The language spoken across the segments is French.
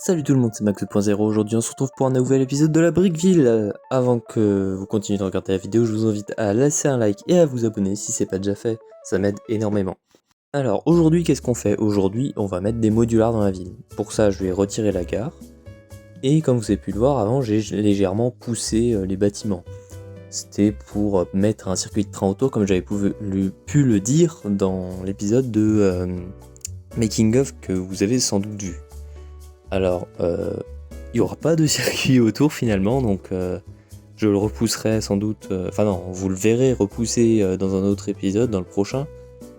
Salut tout le monde, c'est Max 2.0. Aujourd'hui on se retrouve pour un nouvel épisode de la Brickville. Avant que vous continuiez de regarder la vidéo, je vous invite à laisser un like et à vous abonner si c'est pas déjà fait, ça m'aide énormément. Alors aujourd'hui qu'est-ce qu'on fait? Aujourd'hui on va mettre des modulars dans la ville. Pour ça je vais retirer la gare. Et comme vous avez pu le voir avant, j'ai légèrement poussé les bâtiments. C'était pour mettre un circuit de train autour comme j'avais pu le dire dans l'épisode de Making of que vous avez sans doute vu. Alors, il n'y aura pas de circuit autour finalement, donc je le repousserai sans doute, vous le verrez repousser dans un autre épisode, dans le prochain,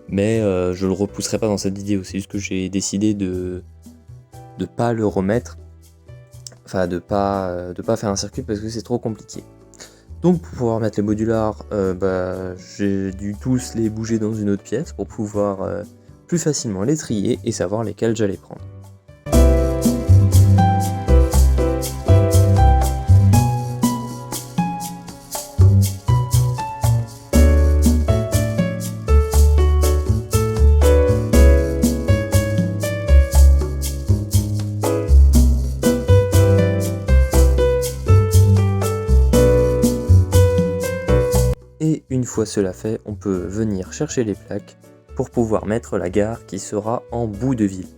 mais je le repousserai pas dans cette vidéo, c'est juste que j'ai décidé de pas le remettre, de pas faire un circuit parce que c'est trop compliqué. Donc pour pouvoir mettre les modulars, j'ai dû tous les bouger dans une autre pièce pour pouvoir plus facilement les trier et savoir lesquels j'allais prendre. Et une fois cela fait, on peut venir chercher les plaques pour pouvoir mettre la gare qui sera en bout de ville.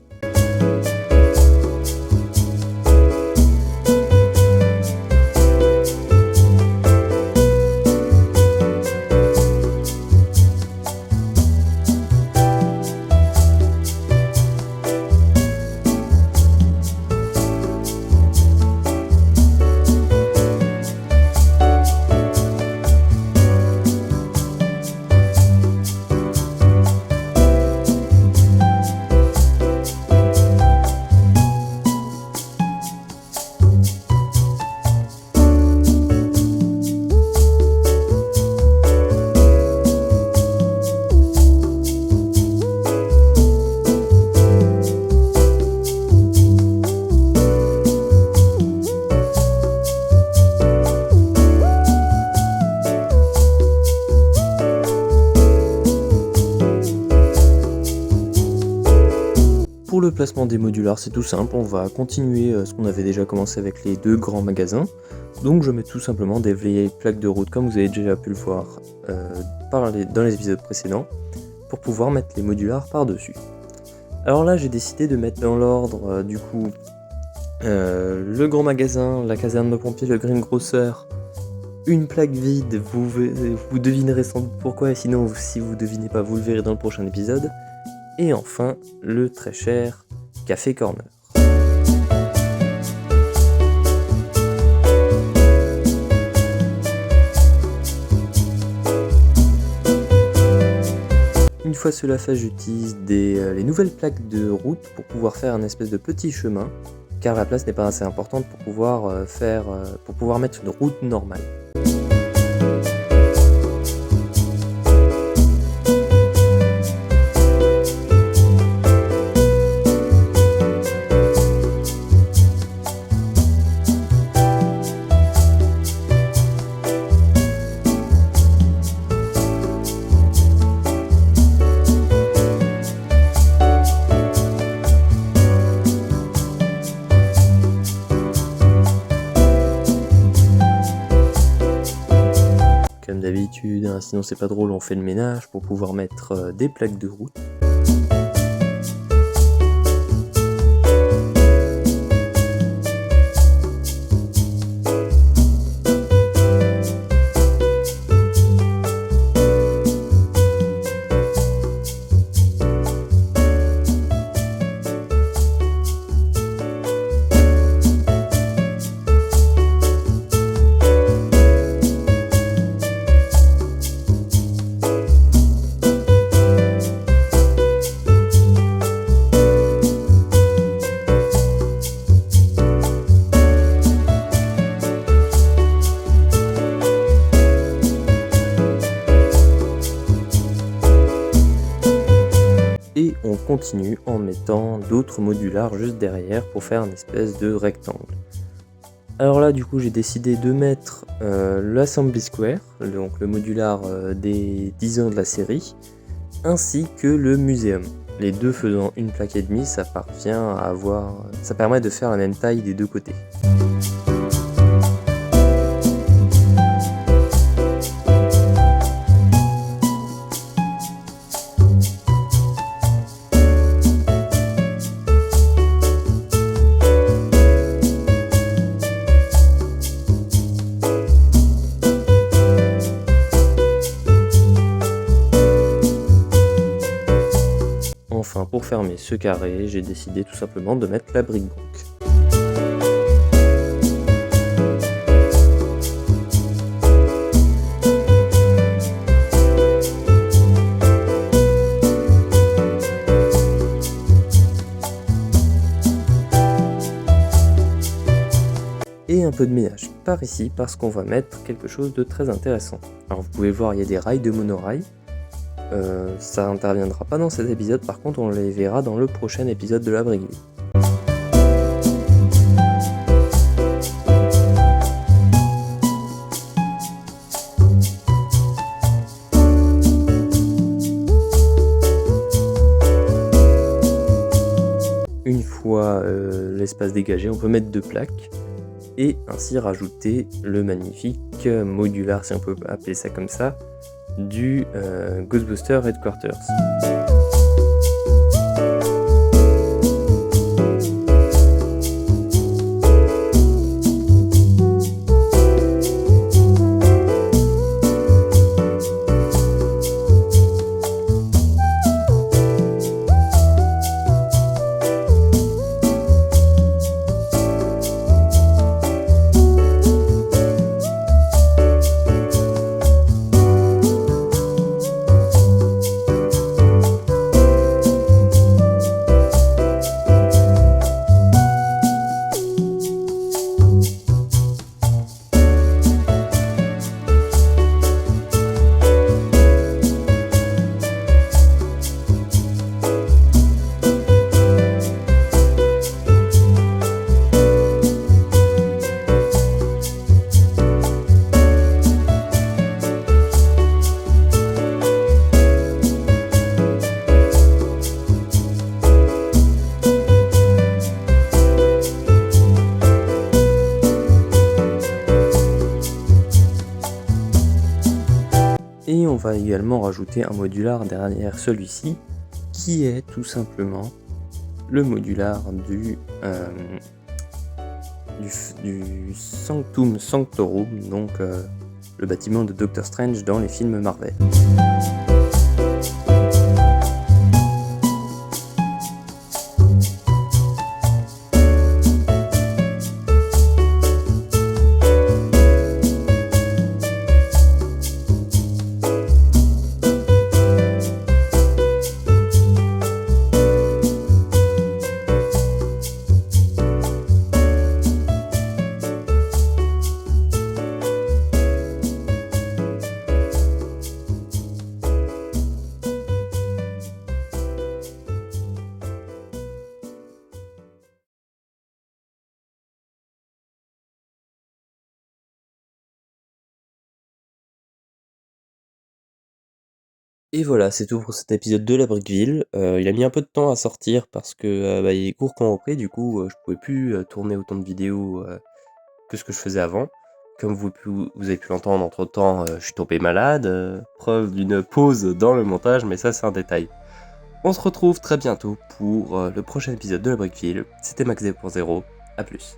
Pour le placement des modulars, c'est tout simple, on va continuer ce qu'on avait déjà commencé avec les deux grands magasins. Donc je mets tout simplement des vieilles plaques de route comme vous avez déjà pu le voir dans les épisodes précédents, pour pouvoir mettre les modulars par-dessus. Alors là j'ai décidé de mettre dans l'ordre le grand magasin, la caserne de pompiers, le greengrocer, une plaque vide, vous devinerez sans doute pourquoi, et sinon si vous devinez pas vous le verrez dans le prochain épisode. Et enfin, le très cher Café Corner. Une fois cela fait, j'utilise les nouvelles plaques de route pour pouvoir faire un espèce de petit chemin, car la place n'est pas assez importante pour pouvoir mettre une route normale. Comme d'habitude, hein, sinon c'est pas drôle, on fait le ménage pour pouvoir mettre des plaques de route. Et on continue en mettant d'autres modulars juste derrière pour faire une espèce de rectangle. Alors là du coup j'ai décidé de mettre l'Assembly Square, donc le modular des 10 ans de la série, ainsi que le muséum. les deux faisant une plaque et demie, ça permet de faire la même taille des deux côtés. Enfin, pour fermer ce carré, j'ai décidé tout simplement de mettre la brique banque. Et un peu de ménage par ici parce qu'on va mettre quelque chose de très intéressant. Alors vous pouvez voir, il y a des rails de monorail. Ça interviendra pas dans cet épisode, par contre on les verra dans le prochain épisode de la Brickville. Une fois l'espace dégagé, on peut mettre 2 plaques et ainsi rajouter le magnifique modular, si on peut appeler ça comme ça, du Ghostbusters Headquarters. Et on va également rajouter un modular derrière celui-ci, qui est tout simplement le modular du Sanctum Sanctorum, donc le bâtiment de Doctor Strange dans les films Marvel. Et voilà, c'est tout pour cet épisode de la Brickville. Il a mis un peu de temps à sortir parce que il y a les cours qui ont repris, du coup je pouvais plus tourner autant de vidéos que ce que je faisais avant. Comme vous avez pu l'entendre, entre temps je suis tombé malade, preuve d'une pause dans le montage, mais ça c'est un détail. On se retrouve très bientôt pour le prochain épisode de la Brickville. C'était Max 0.0, à plus.